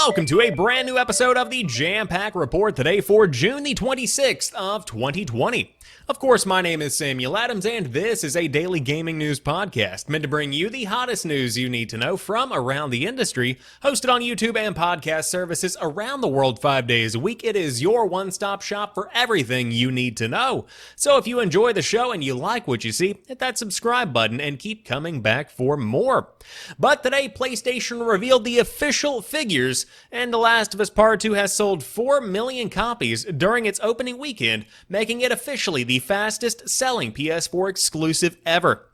Welcome to a brand new episode of the Jampack Report today for June the 26th of 2020. Of course, my name is Samuel Adams, and this is a daily gaming news podcast meant to bring you the hottest news you need to know from around the industry. Hosted on YouTube and podcast services around the world 5 days a week, it is your one-stop shop for everything you need to know. So if you enjoy the show and you like what you see, hit that subscribe button and keep coming back for more. But today, PlayStation revealed the official figures, and The Last of Us Part 2 has sold 4 million copies during its opening weekend, making it officially the fastest selling PS4 exclusive ever.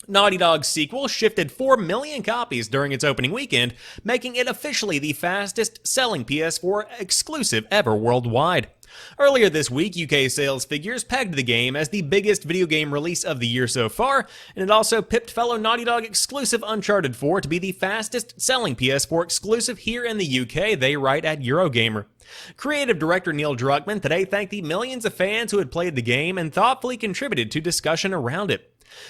Naughty Dog's sequel shifted 4 million copies during its opening weekend, making it officially the fastest selling PS4 exclusive ever worldwide. Earlier this week, UK sales figures pegged the game as the biggest video game release of the year so far, and it also pipped fellow Naughty Dog exclusive Uncharted 4 to be the fastest selling PS4 exclusive here in the UK, they write at Eurogamer. Creative director Neil Druckmann today thanked the millions of fans who had played the game and thoughtfully contributed to discussion around it.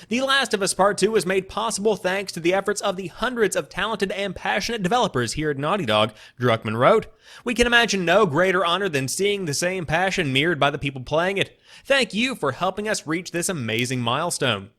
The Last of Us Part 2 was made possible thanks to the efforts of the hundreds of talented and passionate developers here at Naughty Dog, Druckmann wrote. We can imagine no greater honor than seeing the same passion mirrored by the people playing it. Thank you for helping us reach this amazing milestone.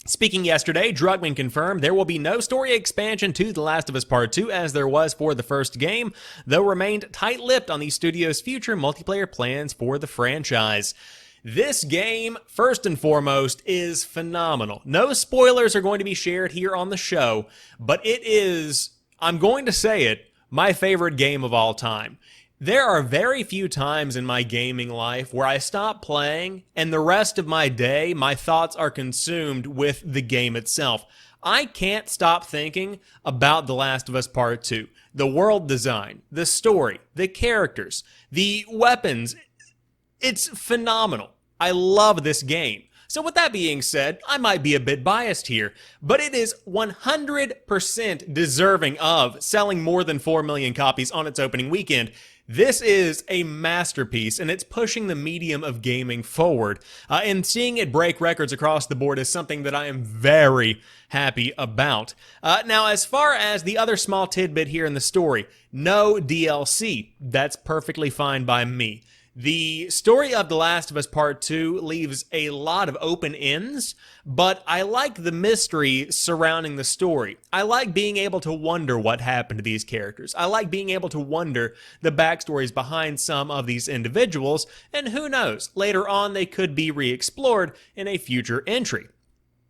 Speaking yesterday, Druckmann confirmed there will be no story expansion to The Last of Us Part 2 as there was for the first game, though remained tight-lipped on the studio's future multiplayer plans for the franchise. This game, first and foremost, is phenomenal. No spoilers are going to be shared here on the show, but it is, I'm going to say it, my favorite game of all time. There are very few times in my gaming life where I stop playing and the rest of my day, my thoughts are consumed with the game itself. I can't stop thinking about The Last of Us Part 2. The world design, the story, the characters, the weapons. It's phenomenal. I love this game. So with that being said, I might be a bit biased here, but it is 100% deserving of selling more than 4 million copies on its opening weekend. This is a masterpiece, and it's pushing the medium of gaming forward. And seeing it break records across the board is something that I am very happy about. Now, as far as the other small tidbit here in the story, no DLC. That's perfectly fine by me. The story of The Last of Us Part 2 leaves a lot of open ends, but I like the mystery surrounding the story. I like being able to wonder what happened to these characters. I like being able to wonder the backstories behind some of these individuals, and who knows, later on they could be re-explored in a future entry.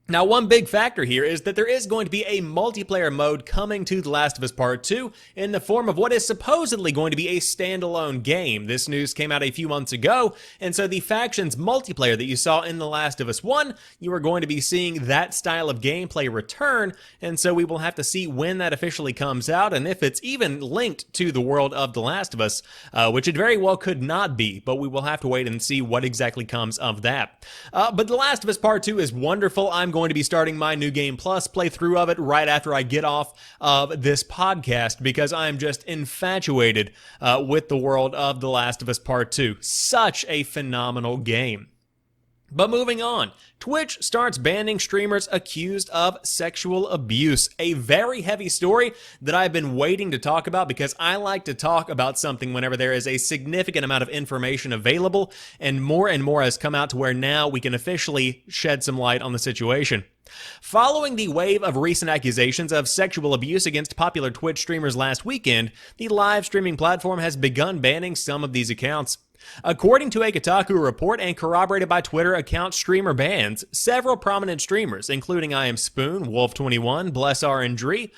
Now, one big factor here is that there is going to be a multiplayer mode coming to The Last of Us Part 2 in the form of what is supposedly going to be a standalone game. This news came out a few months ago, and so the factions multiplayer that you saw in The Last of Us 1, you are going to be seeing that style of gameplay return, and so we will have to see when that officially comes out and if it's even linked to the world of The Last of Us, which it very well could not be, but we will have to wait and see what exactly comes of that. But The Last of Us Part 2 is wonderful. I'm going to be starting my New Game Plus playthrough of it right after I get off of this podcast because I'm just infatuated with the world of The Last of Us Part 2. Such a phenomenal game. But moving on, Twitch starts banning streamers accused of sexual abuse. A very heavy story that I've been waiting to talk about because I like to talk about something whenever there is a significant amount of information available, and more has come out to where now we can officially shed some light on the situation. Following the wave of recent accusations of sexual abuse against popular Twitch streamers last weekend, the live streaming platform has begun banning some of these accounts. According to a Kotaku report and corroborated by Twitter account streamer bans, several prominent streamers, including I Am Spoon, Wolf21, Bless RNG,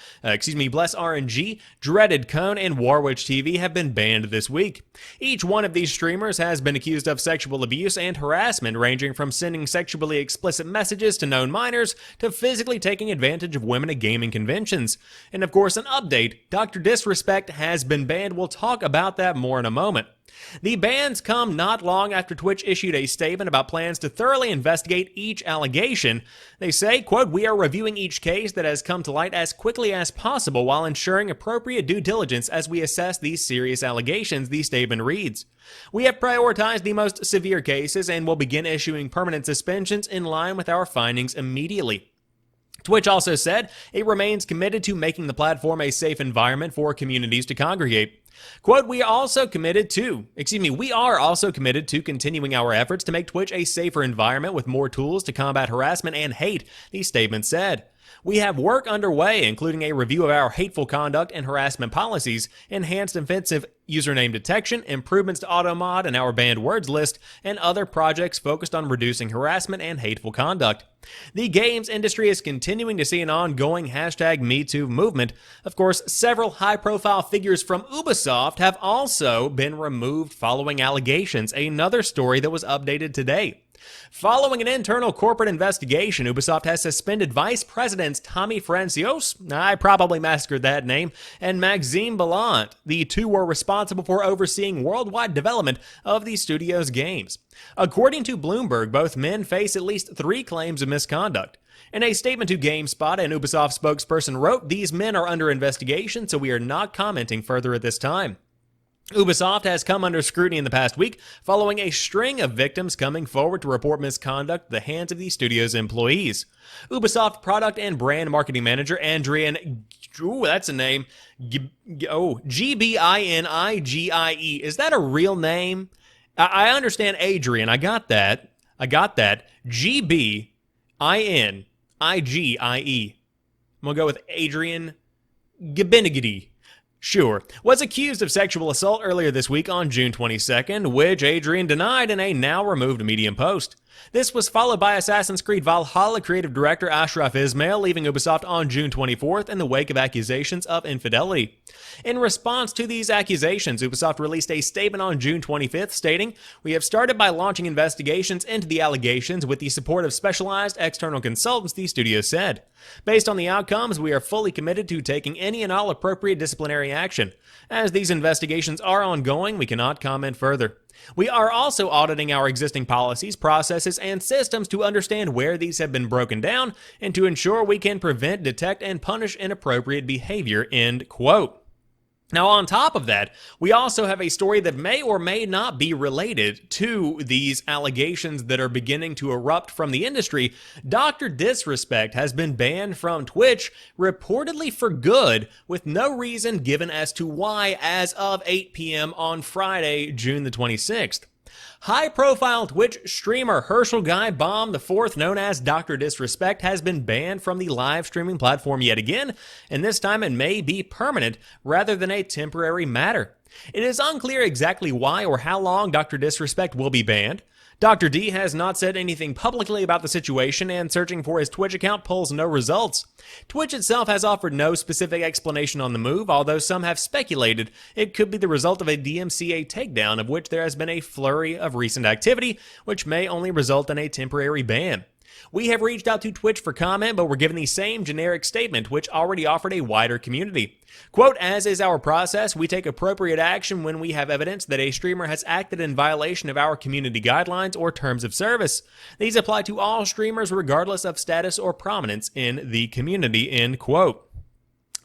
Dreaded Cone, and Warwitch TV have been banned this week. Each one of these streamers has been accused of sexual abuse and harassment, ranging from sending sexually explicit messages to known minors to physically taking advantage of women at gaming conventions. And of course, an update, DrDisrespect has been banned. We'll talk about that more in a moment. The bans come not long after Twitch issued a statement about plans to thoroughly investigate each allegation. They say, quote, "We are reviewing each case that has come to light as quickly as possible while ensuring appropriate due diligence as we assess these serious allegations," the statement reads. "We have prioritized the most severe cases and will begin issuing permanent suspensions in line with our findings immediately." Twitch also said it remains committed to making the platform a safe environment for communities to congregate. Quote, we are also committed to continuing our efforts to make Twitch a safer environment with more tools to combat harassment and hate, the statement said. We have work underway, including a review of our hateful conduct and harassment policies, enhanced offensive username detection, improvements to AutoMod and our banned words list, and other projects focused on reducing harassment and hateful conduct. The games industry is continuing to see an ongoing #MeToo movement. Of course, several high-profile figures from Ubisoft have also been removed following allegations, another story that was updated today. Following an internal corporate investigation, Ubisoft has suspended Vice Presidents Tommy Francios, I probably massacred that name, and Maxime Ballant. The two were responsible for overseeing worldwide development of the studio's games. According to Bloomberg, both men face at least 3 claims of misconduct. In a statement to GameSpot, an Ubisoft spokesperson wrote, "These men are under investigation, so we are not commenting further at this time." Ubisoft has come under scrutiny in the past week following a string of victims coming forward to report misconduct at the hands of the studio's employees. Ubisoft product and brand marketing manager Adrian, that's a name, Gbinigie. Is that a real name? I understand Adrian. I got that. Gbinigie. I'm going to go with Adrian Gbinigie. Sure, was accused of sexual assault earlier this week on June 22nd, which Adrian denied in a now-removed Medium post. This was followed by Assassin's Creed Valhalla creative director Ashraf Ismail leaving Ubisoft on June 24th in the wake of accusations of infidelity. In response to these accusations, Ubisoft released a statement on June 25th stating, "We have started by launching investigations into the allegations with the support of specialized external consultants," the studio said. "Based on the outcomes, we are fully committed to taking any and all appropriate disciplinary action. As these investigations are ongoing, we cannot comment further. We are also auditing our existing policies, processes, and systems to understand where these have been broken down and to ensure we can prevent, detect, and punish inappropriate behavior," end quote. Now, on top of that, we also have a story that may or may not be related to these allegations that are beginning to erupt from the industry. DrDisrespect has been banned from Twitch, reportedly for good, with no reason given as to why as of 8 p.m. on Friday, June the 26th. High-profile Twitch streamer Herschel Guy Bomb IV, known as DrDisrespect, has been banned from the live streaming platform yet again, and this time it may be permanent rather than a temporary matter. It is unclear exactly why or how long DrDisrespect will be banned. Dr. D has not said anything publicly about the situation, and searching for his Twitch account pulls no results. Twitch itself has offered no specific explanation on the move, although some have speculated it could be the result of a DMCA takedown, of which there has been a flurry of recent activity, which may only result in a temporary ban. We have reached out to Twitch for comment, but were given the same generic statement, which already offered a wider community. Quote, "As is our process, we take appropriate action when we have evidence that a streamer has acted in violation of our community guidelines or terms of service. These apply to all streamers regardless of status or prominence in the community," end quote.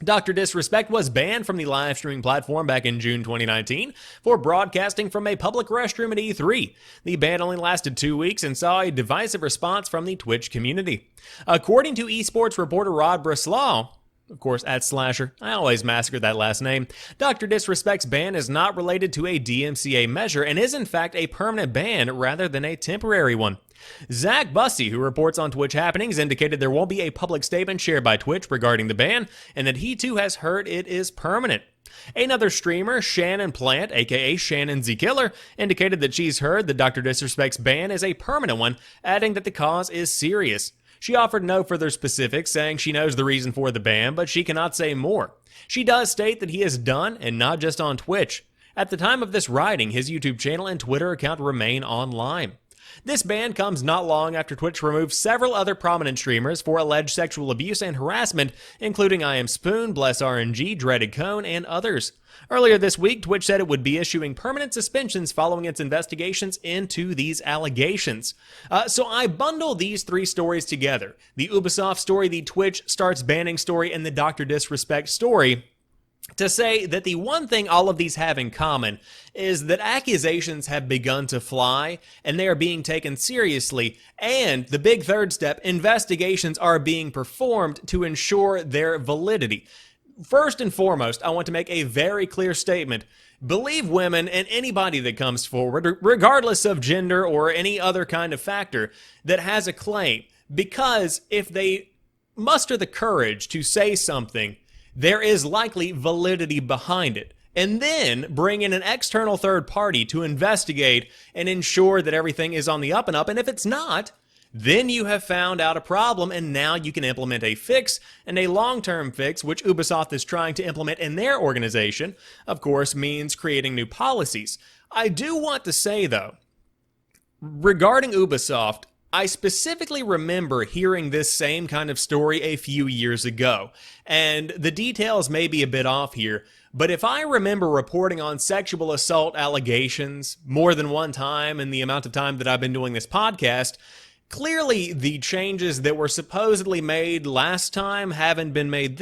DrDisrespect was banned from the live streaming platform back in June 2019 for broadcasting from a public restroom at E3. The ban only lasted 2 weeks and saw a divisive response from the Twitch community. According to esports reporter Rod Breslau, of course, at Slasher, I always massacre that last name, DrDisrespect's ban is not related to a DMCA measure and is in fact a permanent ban rather than a temporary one. Zach Bussey, who reports on Twitch happenings, indicated there won't be a public statement shared by Twitch regarding the ban, and that he too has heard it is permanent. Another streamer, Shannon Plant, aka Shannon Z Killer, indicated that she's heard that DrDisrespect's ban is a permanent one, adding that the cause is serious. She offered no further specifics, saying she knows the reason for the ban, but she cannot say more. She does state that he is done, and not just on Twitch. At the time of this writing, his YouTube channel and Twitter account remain online. This ban comes not long after Twitch removed several other prominent streamers for alleged sexual abuse and harassment, including I Am Spoon, Bless RNG, Dreaded Cone, and others. Earlier this week, Twitch said it would be issuing permanent suspensions following its investigations into these allegations. So I bundle these 3 stories together. The Ubisoft story, the Twitch starts banning story, and the DrDisrespect story to say that the one thing all of these have in common is that accusations have begun to fly and they are being taken seriously, and the big third step, investigations are being performed to ensure their validity. First and foremost, I want to make a very clear statement. Believe women and anybody that comes forward, regardless of gender or any other kind of factor, that has a claim, because if they muster the courage to say something, there is likely validity behind it. And then bring in an external third party to investigate and ensure that everything is on the up and up. And if it's not, then you have found out a problem, and now you can implement a fix, and a long-term fix, which Ubisoft is trying to implement in their organization, of course, means creating new policies. I do want to say, though, regarding Ubisoft, I specifically remember hearing this same kind of story a few years ago, and the details may be a bit off here, but if I remember reporting on sexual assault allegations more than one time in the amount of time that I've been doing this podcast, clearly the changes that were supposedly made last time haven't been made.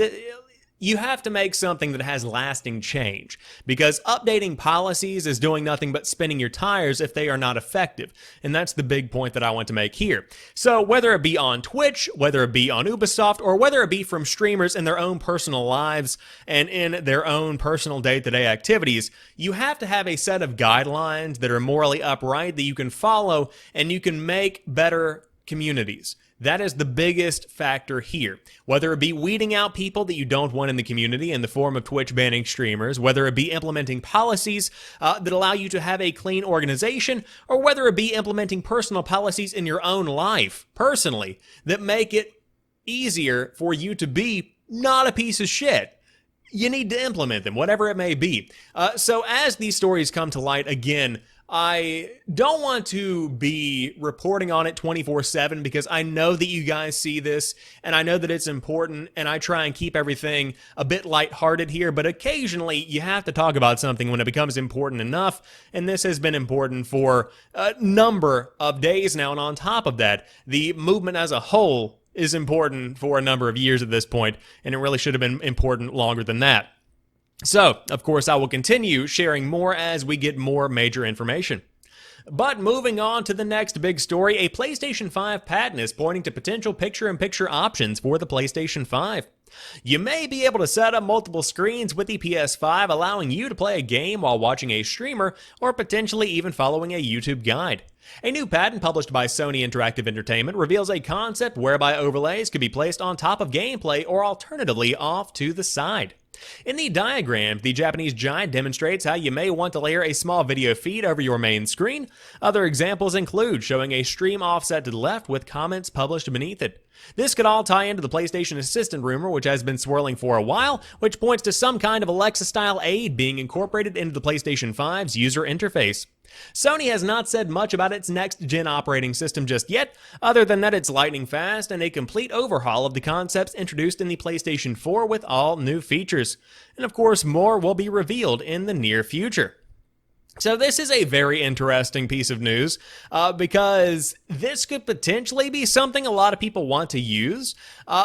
You have to make something that has lasting change, because updating policies is doing nothing but spinning your tires if they are not effective. And that's the big point that I want to make here. So whether it be on Twitch, whether it be on Ubisoft, or whether it be from streamers in their own personal lives and in their own personal day-to-day activities, you have to have a set of guidelines that are morally upright that you can follow, and you can make better communities. That is the biggest factor here. Whether it be weeding out people that you don't want in the community in the form of Twitch banning streamers, whether it be implementing policies that allow you to have a clean organization, or whether it be implementing personal policies in your own life, personally, that make it easier for you to be not a piece of shit. You need to implement them, whatever it may be. So as these stories come to light, again, I don't want to be reporting on it 24/7 because I know that you guys see this and I know that it's important, and I try and keep everything a bit lighthearted here, but occasionally you have to talk about something when it becomes important enough, and this has been important for a number of days now, and on top of that, the movement as a whole is important for a number of years at this point, and it really should have been important longer than that. So, of course, I will continue sharing more as we get more major information. But moving on to the next big story, a PlayStation 5 patent is pointing to potential picture-in-picture options for the PlayStation 5. You may be able to set up multiple screens with the PS5, allowing you to play a game while watching a streamer, or potentially even following a YouTube guide. A new patent published by Sony Interactive Entertainment reveals a concept whereby overlays could be placed on top of gameplay or alternatively off to the side. In the diagram, the Japanese giant demonstrates how you may want to layer a small video feed over your main screen. Other examples include showing a stream offset to the left with comments published beneath it. This could all tie into the PlayStation Assistant rumor, which has been swirling for a while, which points to some kind of Alexa-style aid being incorporated into the PlayStation 5's user interface. Sony has not said much about its next-gen operating system just yet, other than that it's lightning fast and a complete overhaul of the concepts introduced in the PlayStation 4 with all new features. And of course, more will be revealed in the near future. So this is a very interesting piece of news because this could potentially be something a lot of people want to use,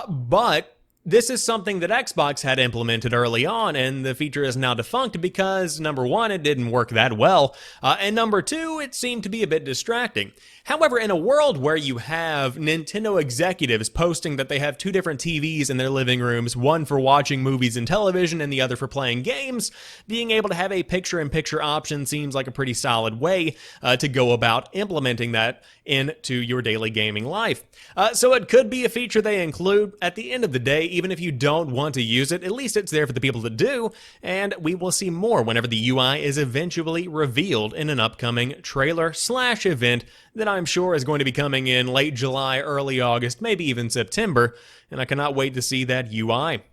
but this is something that Xbox had implemented early on, and the feature is now defunct because, number one, it didn't work that well, and number two, it seemed to be a bit distracting. However, in a world where you have Nintendo executives posting that they have two different TVs in their living rooms, one for watching movies and television and the other for playing games, being able to have a picture-in-picture option seems like a pretty solid way to go about implementing that into your daily gaming life. So it could be a feature they include. At the end of the day, even if you don't want to use it, at least it's there for the people to do, and we will see more whenever the UI is eventually revealed in an upcoming trailer/event that I'm sure is going to be coming in late July, early August, maybe even September, and I cannot wait to see that UI.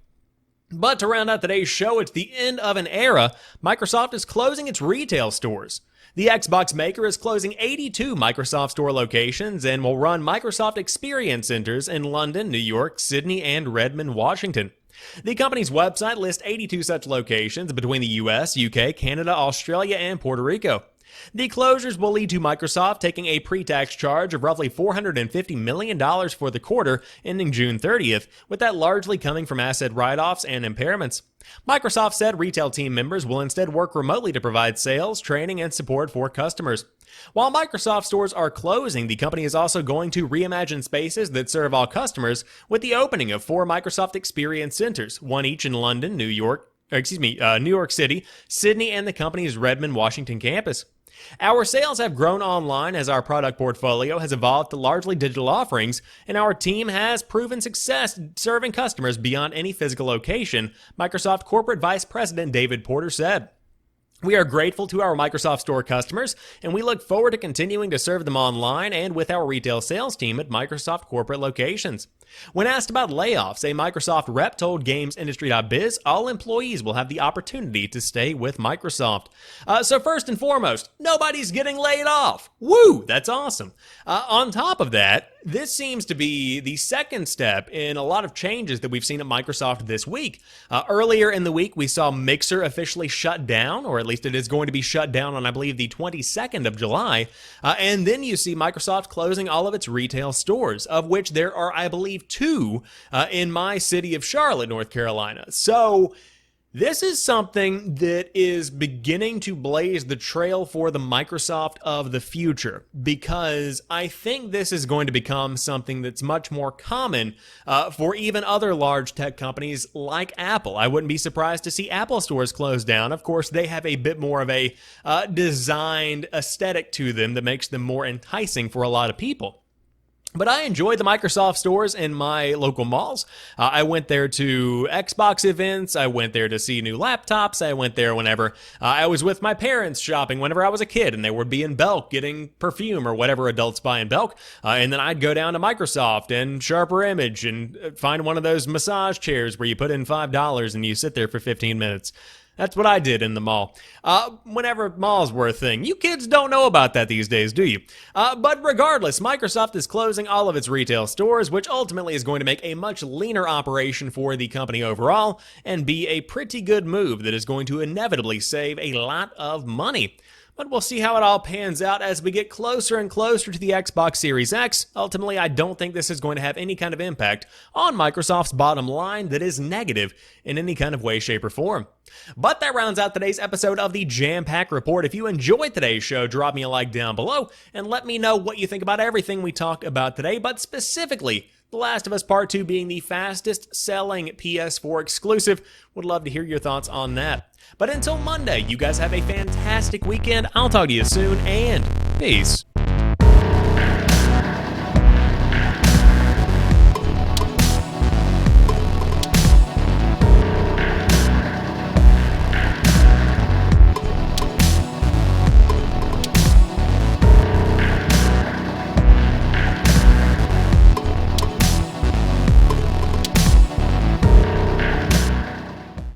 But to round out today's show, it's the end of an era. Microsoft is closing its retail stores. The Xbox maker is closing 82 Microsoft Store locations and will run Microsoft Experience Centers in London, New York, Sydney, and Redmond, Washington. The company's website lists 82 such locations between the US, UK, Canada, Australia, and Puerto Rico. The closures will lead to Microsoft taking a pre-tax charge of roughly $450 million for the quarter ending June 30th, with that largely coming from asset write-offs and impairments. Microsoft said retail team members will instead work remotely to provide sales, training, and support for customers. While Microsoft stores are closing, the company is also going to reimagine spaces that serve all customers with the opening of 4 Microsoft Experience Centers, one each in London, New York City, Sydney, and the company's Redmond, Washington campus. Our sales have grown online as our product portfolio has evolved to largely digital offerings, and our team has proven success serving customers beyond any physical location, Microsoft Corporate Vice President David Porter said. We are grateful to our Microsoft Store customers, and we look forward to continuing to serve them online and with our retail sales team at Microsoft corporate locations. When asked about layoffs, a Microsoft rep told GamesIndustry.biz all employees will have the opportunity to stay with Microsoft. So first and foremost, nobody's getting laid off. Woo! That's awesome. On top of that, this seems to be the second step in a lot of changes that we've seen at Microsoft this week. Earlier in the week, we saw Mixer officially shut down, or at least it is going to be shut down on, I believe, the 22nd of July. And then you see Microsoft closing all of its retail stores, of which there are, I believe, 2 in my city of Charlotte, North Carolina. So this is something that is beginning to blaze the trail for the Microsoft of the future, because I think this is going to become something that's much more common for even other large tech companies like Apple. I wouldn't be surprised to see Apple stores close down. Of course, they have a bit more of a designed aesthetic to them that makes them more enticing for a lot of people. But I enjoy the Microsoft stores in my local malls. I went there to Xbox events. I went there to see new laptops. I went there whenever I was with my parents shopping whenever I was a kid, and they would be in Belk getting perfume or whatever adults buy in Belk. And then I'd go down to Microsoft and Sharper Image and find one of those massage chairs where you put in $5 and you sit there for 15 minutes. That's what I did in the mall. Whenever malls were a thing. You kids don't know about that these days, do you? But regardless, Microsoft is closing all of its retail stores, which ultimately is going to make a much leaner operation for the company overall, and be a pretty good move that is going to inevitably save a lot of money. But we'll see how it all pans out as we get closer and closer to the Xbox Series X. Ultimately, I don't think this is going to have any kind of impact on Microsoft's bottom line that is negative in any kind of way, shape, or form. But that rounds out today's episode of the Jampack Report. If you enjoyed today's show, drop me a like down below and let me know what you think about everything we talked about today, but specifically The Last of Us Part 2 being the fastest selling PS4 exclusive. Would love to hear your thoughts on that. But until Monday, you guys have a fantastic weekend. I'll talk to you soon, and peace.